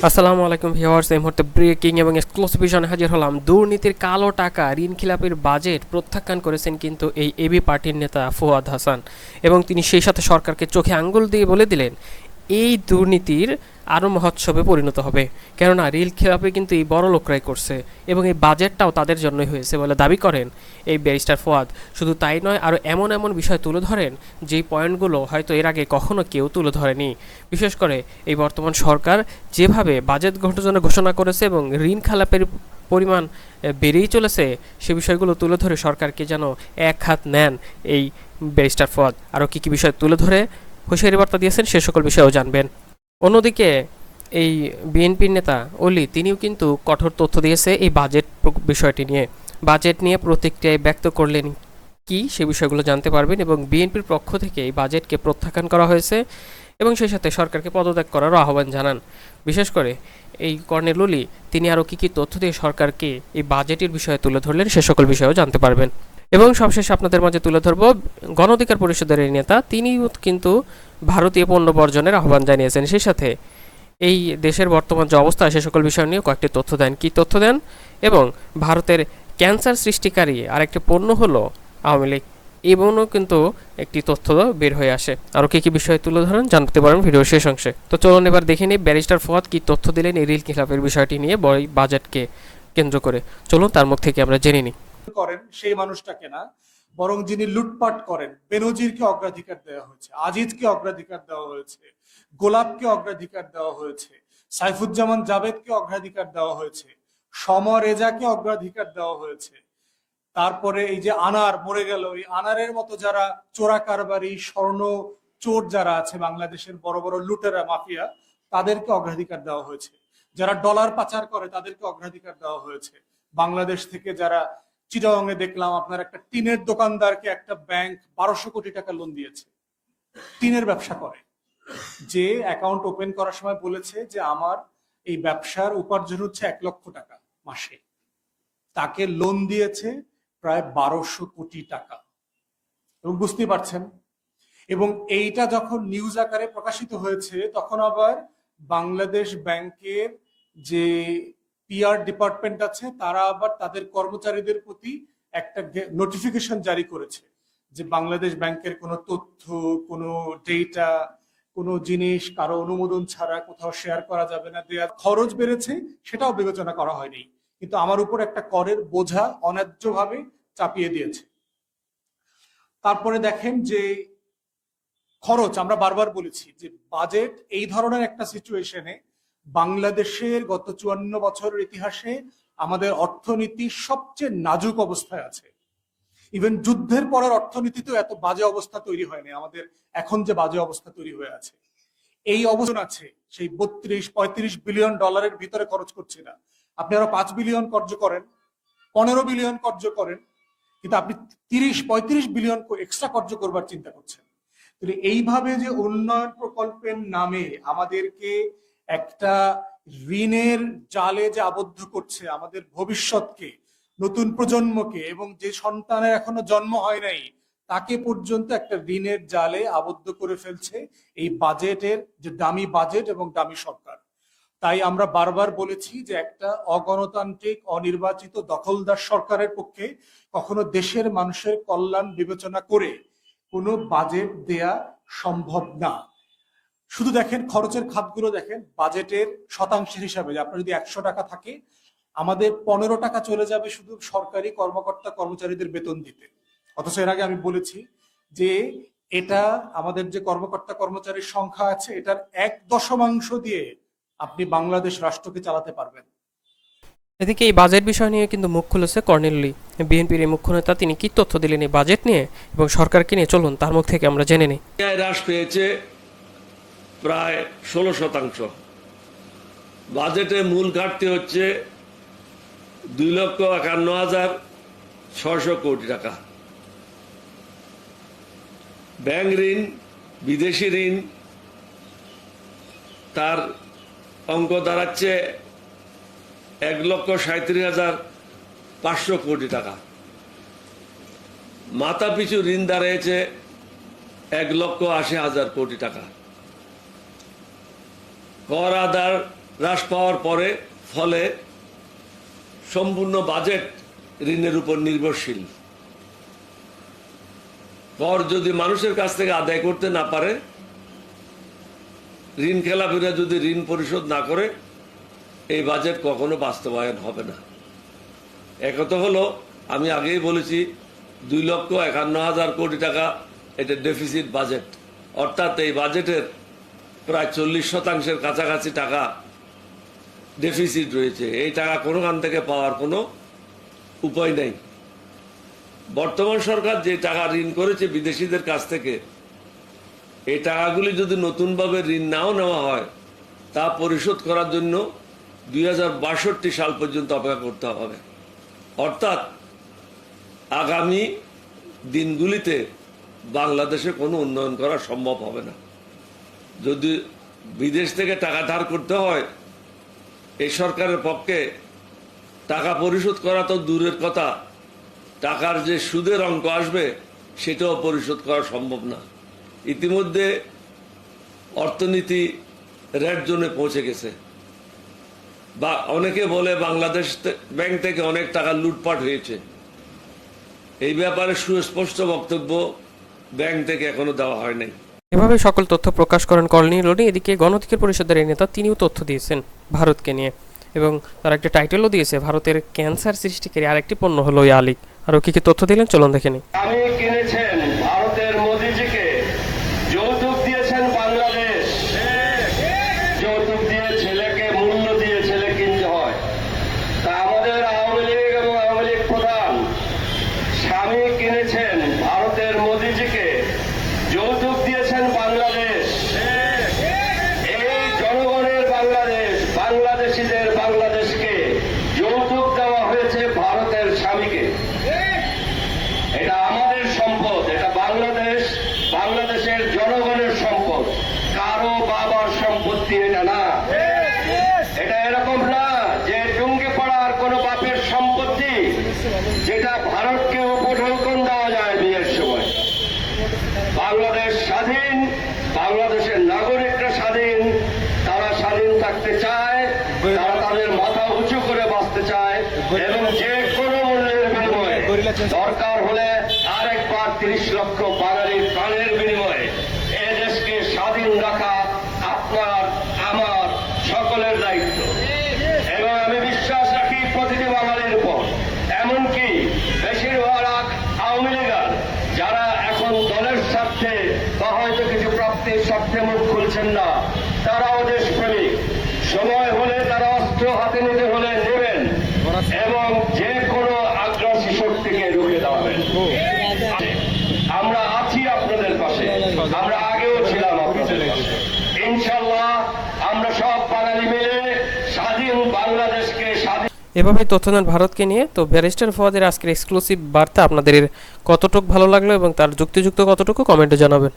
আসসালামু আলাইকুম ভিউয়ার্স, এই মুহূর্তে ব্রেকিং এবং এক্সক্লুসিভ ভিশনে হাজির হলাম। দুর্নীতির কালো টাকা, ঋণ খিলাপির বাজেট প্রত্যাখ্যান করেছেন কিন্তু এই এবি পার্টির নেতা ফুয়াদ হাসান, এবং তিনি সেই সাথে সরকারকে চোখে আঙ্গুল দিয়ে বলে দিলেন এই দুর্নীতির আরও মহোৎসবে পরিণত হবে, কেননা ঋণ খিলাপি কিন্তু এই বড় লোকরাই করছে এবং এই বাজেটটাও তাদের জন্যই হয়েছে বলে দাবি করেন এই ব্যারিস্টার ফুয়াদ। শুধু তাই নয়, আরও এমন এমন বিষয় তুলে ধরেন যেই পয়েন্টগুলো হয়তো এর আগে কখনো কেউ তুলে ধরেনি। বিশেষ করে এই বর্তমান সরকার যেভাবে বাজেট ঘোষণা ঘোষণা করেছে এবং ঋণ খেলাপের পরিমাণ বেড়েই চলেছে, সে বিষয়গুলো তুলে ধরে সরকারকে যেন এক হাত নেন এই ব্যারিস্টার ফুয়াদ। আরও কী কী বিষয় তুলে ধরে হুঁশিয়ারি বার্তা দিয়েছেন সে সকল বিষয়েও জানবেন। অন্যদিকে এই বিএনপির নেতা অলি, তিনিও কিন্তু কঠোর তথ্য দিয়েছে এই বাজেট বিষয়টি নিয়ে। বাজেট নিয়ে প্রতিক্রিয়ায় ব্যক্ত করলেন কি, সে বিষয়গুলো জানতে পারবেন, এবং বিএনপির পক্ষ থেকে এই বাজেটকে প্রত্যাখ্যান করা হয়েছে এবং সেই সাথে সরকারকে পদত্যাগ করারও আহ্বান জানান। বিশেষ করে এই কর্নেল অলি, তিনি আরও কী কী তথ্য দিয়ে সরকারকে এই বাজেটের বিষয়ে তুলে ধরলেন সে সকল বিষয়েও জানতে পারবেন। এবং সবশেষে আপনাদের মাঝে তুলে ধরব গণ অধিকার পরিষদের এই নেতা, তিনিও কিন্তু ভারতীয় পণ্য বর্জনের আহ্বান জানিয়েছেন। সেই সাথে এই দেশের বর্তমান যে অবস্থা সে সকল বিষয় নিয়ে কয়েকটি তথ্য দেন। কী তথ্য দেন? এবং ভারতের ক্যান্সার সৃষ্টিকারী আরেকটি পণ্য হলো আওয়ামী লীগ, এমনও কিন্তু একটি তথ্য বের হয়ে আসে। আরও কী কী বিষয় তুলে ধরেন জানতে পারেন ভিডিওর শেষ অংশে। তো চলুন এবার দেখে নিই ব্যারিস্টার ফুয়াদ কী তথ্য দিলেন এই ঋণ খিলাফের বিষয়টি নিয়ে, বাজেটকে কেন্দ্র করে। চলুন তার মুখ থেকে আমরা জেনে নিই। করেন সেই মানুষটাকে না, বরং যিনি লুটপাট করেন বেনজিরকে অগ্রাধিকার দেওয়া হয়েছে, আজিজকে অগ্রাধিকার দেওয়া হয়েছে, গোলাপকে অগ্রাধিকার দেওয়া হয়েছে, সাইফুজ্জামান জাভেদকে অগ্রাধিকার দেওয়া হয়েছে, সমর রেজাকে অগ্রাধিকার দেওয়া হয়েছে। তারপরে এই যে আনার মরে গেল, এই আনারের মতো যারা চোরা কারবারি স্বর্ণ চোর যারা আছে বাংলাদেশের বড় বড় লুটেরা মাফিয়া, তাদেরকে অগ্রাধিকার দেওয়া হয়েছে। যারা ডলার পাচার করে তাদেরকে অগ্রাধিকার দেওয়া হয়েছে। বাংলাদেশ থেকে যারা, চিটাগংয়ে দেখলাম আপনার একটা টিনের দোকানদারকে একটা ব্যাংক 1200 কোটি টাকা লোন দিয়েছে, টিনের ব্যবসা করে। যে অ্যাকাউন্ট ওপেন করার সময় বলেছে যে আমার এই ব্যবসার উপার্জন হচ্ছে 1 লক্ষ টাকা মাসে, তাকে লোন দিয়েছে প্রায় 1200 কোটি টাকা। এবং বুঝতেই পারছেন, এবং এইটা যখন নিউজ আকারে প্রকাশিত হয়েছে তখন আবার বাংলাদেশ ব্যাংকের যে পিআর ডিপার্টমেন্ট আছে তারা আবার তাদের কর্মচারীদের প্রতি একটা নোটিফিকেশন জারি করেছে যে বাংলাদেশ ব্যাংকের কোনো তথ্য, কোনো ডেটা, কোনো জিনিস কারো অনুমোদন ছাড়া কোথাও শেয়ার করা যাবে না। দেওয়ার খরচ বেড়েছে সেটাও বিবেচনা করা হয়নি, কিন্তু আমার উপর একটা করের বোঝা অন্যায্যভাবে চাপিয়ে দিয়েছে। তারপরে দেখেন যে খরচ, আমরা বারবার বলেছি যে বাজেট এই ধরনের একটা সিচুয়েশনে বাংলাদেশের গত 54 বছরের ইতিহাসে আমাদের অর্থনীতি সবচেয়ে নাজুক অবস্থায় আছে। ইভেন যুদ্ধের পরের অর্থনীতিতেও এত বাজে অবস্থা তৈরি হয়নি আমাদের, এখন যে বাজে অবস্থা তৈরি হয়ে আছে। এই অবস্থান আছে সেই 32-35 বিলিয়ন ডলারের ভিতরে খরচ করছি না। আপনি আরো 5 বিলিয়ন কর্য করেন, 15 বিলিয়ন কর্য করেন, কিন্তু আপনি 30-35 বিলিয়ন এক্সট্রা কর্য করবার চিন্তা করছেন। এইভাবে যে উন্নয়ন প্রকল্পের নামে আমাদেরকে একটা ঋণের জালে যে আবদ্ধ করছে আমাদের ভবিষ্যৎকে, নতুন প্রজন্মকে, এবং যে সন্তানের এখনো জন্ম হয় নাই তাকে পর্যন্ত একটা ঋণের জালে আবদ্ধ করে ফেলছে এই বাজেটের যে দামি বাজেট এবং দামি সরকার। তাই আমরা বারবার বলেছি যে একটা অগণতান্ত্রিক অনির্বাচিত দখলদার সরকারের পক্ষে কখনো দেশের মানুষের কল্যাণ বিবেচনা করে কোনো বাজেট দেয়া সম্ভব না। শুধু দেখেন খরচের খাতগুলো দেখেন, বাজেটের শতাংশের হিসাবে যে আপনার যদি 100 টাকা থাকে, আমাদের 15 টাকা চলে যাবে শুধু সরকারি কর্মকর্তা কর্মচারীদের বেতন দিতে। অথচ এর আগে আমি বলেছি যে এটা আমাদের যে কর্মকর্তা কর্মচারীর সংখ্যা আছে এটার 1/10 দিয়ে আপনি বাংলাদেশ রাষ্ট্রকে চালাতে পারবেন। এদিকে এই বাজেট বিষয় নিয়ে কিন্তু মুখ খুলেছে কর্নেল লি, বিএনপির এই মুখ্য নেতা। তিনি কি তথ্য দিলেন এই বাজেট নিয়ে এবং সরকারকে নিয়ে, চলুন তার মুখ থেকে আমরা জেনে নিই। হ্রাস পেয়েছে প্রায় 16%। বাজেটে মূল ঘাটতি হচ্ছে 2,51,600 কোটি টাকা। ব্যাংক ঋণ, বিদেশি ঋণ, তার অঙ্ক দাঁড়াচ্ছে 1,37,500 কোটি টাকা। মাথা পিছু ঋণ দাঁড়িয়েছে 1,80,000 কোটি টাকা। কর আদার হ্রাস পাওয়ার পরে ফলে সম্পূর্ণ বাজেট ঋণের উপর নির্ভরশীল। কর যদি মানুষের কাছ থেকে আদায় করতে না পারে, ঋণ খেলাপিরা যদি ঋণ পরিশোধ না করে, এই বাজেট কখনো বাস্তবায়ন হবে না। একথা হলো, আমি আগেই বলেছি 2,51,000 কোটি টাকা এটা ডেফিসিট বাজেট, অর্থাৎ এই বাজেটের প্রায় 40% কাছাকাছি টাকা ডেফিসিট রয়েছে। এই টাকা কোনোখান থেকে পাওয়ার কোনো উপায় নেই। বর্তমান সরকার যে টাকা ঋণ করেছে বিদেশিদের কাছ থেকে, এই টাকাগুলি যদি নতুনভাবে ঋণ নাও নেওয়া হয়, তা পরিশোধ করার জন্য 2062 সাল পর্যন্ত অপেক্ষা করতে হবে। অর্থাৎ আগামী দিনগুলিতে বাংলাদেশে কোনো উন্নয়ন করা সম্ভব হবে না। যদি বিদেশ থেকে টাকা ধার করতে হয়, এই সরকারের পক্ষে টাকা পরিশোধ করা তো দূরের কথা, টাকার যে সুদের অঙ্ক আসবে সেটাও পরিশোধ করা সম্ভব না। ইতিমধ্যে অর্থনীতি রেড জোনে পৌঁছে গেছে, বা অনেকে বলে বাংলাদেশ ব্যাংক থেকে অনেক টাকা লুটপাট হয়েছে। এই ব্যাপারে সুস্পষ্ট বক্তব্য ব্যাংক থেকে এখনো দেওয়া হয় নাই। এভাবে সকল তথ্য প্রকাশ করেন কলোনি লোনি। এদিকে গণ অধিকার পরিষদের এই নেতা তিনিও তথ্য দিয়েছেন ভারতকে নিয়ে, এবং তার একটা টাইটেলও দিয়েছে, ভারতের ক্যান্সার সৃষ্টিকারী আরেকটি পণ্য হলো এই আলিক। আরও কি কি তথ্য দিলেন চলুন দেখে নিই। আমি কিনেছেন ভারতের মোদিজিকে, যৌতুক দিয়েছেন বাংলাদেশ, যৌতুক দিয়ে ছেলেকে মূল্য দিয়ে ছেলে কিনতে হয়। তা আমাদের আওয়ামী লীগ এবং আওয়ামী লীগ প্রধান স্বামী কিনেছেন ভারতের মোদিজিকে, যৌতুক দিয়েছেন বাংলাদেশ। এই জনগণের বাংলাদেশ, বাংলাদেশিদের বাংলাদেশকে যৌতুক দেওয়া হয়েছে ভারতের স্বামীকে। এটা আমাদের সম্পদ, এটা বাংলাদেশ, বাংলাদেশের জনগণের সম্পদ, কারো বাবার সম্পত্তি এটা না। এটা এরকম না যে টুঙ্গি পাড়ার কোন বাপের সম্পত্তি যেটা ভারতকে উপঢৌকন দেওয়া যায় বিয়ের সময়। বাংলাদেশ স্বাধীন, বাংলাদেশের নাগরিকরা স্বাধীন, তারা স্বাধীন থাকতে চায়, তারা তাদের মাথা উঁচু করে বাঁচতে চায়, এবং যে কোনো মূল্যের বিনিময়ে, দরকার হলে আরেকবার 30 লক্ষ বাঙালির প্রাণের বিনিময়ে এ দেশকে স্বাধীন রাখা আপনার আমার সকলের দায়িত্ব। এবং আমি বিশ্বাস রাখি প্রতিটি বাঙালির উপর, এমনকি বেশিরভাগ আওয়ামী লীগার যারা এখন দলের স্বার্থে বা হয়তো কিছু প্রাপ্তির স্বার্থে মুখ খুলছেন না, তারাও দেশপ্রেমিক। সময় হলে তারা অস্ত্র হাতে নিতে হলে নেবেন এবং যে কোনো আগ্রাসী শক্তিকে রুখে দেওয়াবেন। আমরা আছি আপনাদের পাশে, আমরা আগেও ছিলাম আপনাদের পাশে। ইনশাল্লাহ আমরা সব বাঙালি মিলে স্বাধীন বাংলাদেশকে স্বাধীন। এভাবেই তথ্য দেন ভারতকে নিয়ে। তো ব্যারিস্টার ফুয়াদের আজকের এক্সক্লুসিভ বার্তা আপনাদের কতটুকু ভালো লাগলো এবং তার যুক্তিযুক্ত কতটুকু কমেন্টে জানাবেন।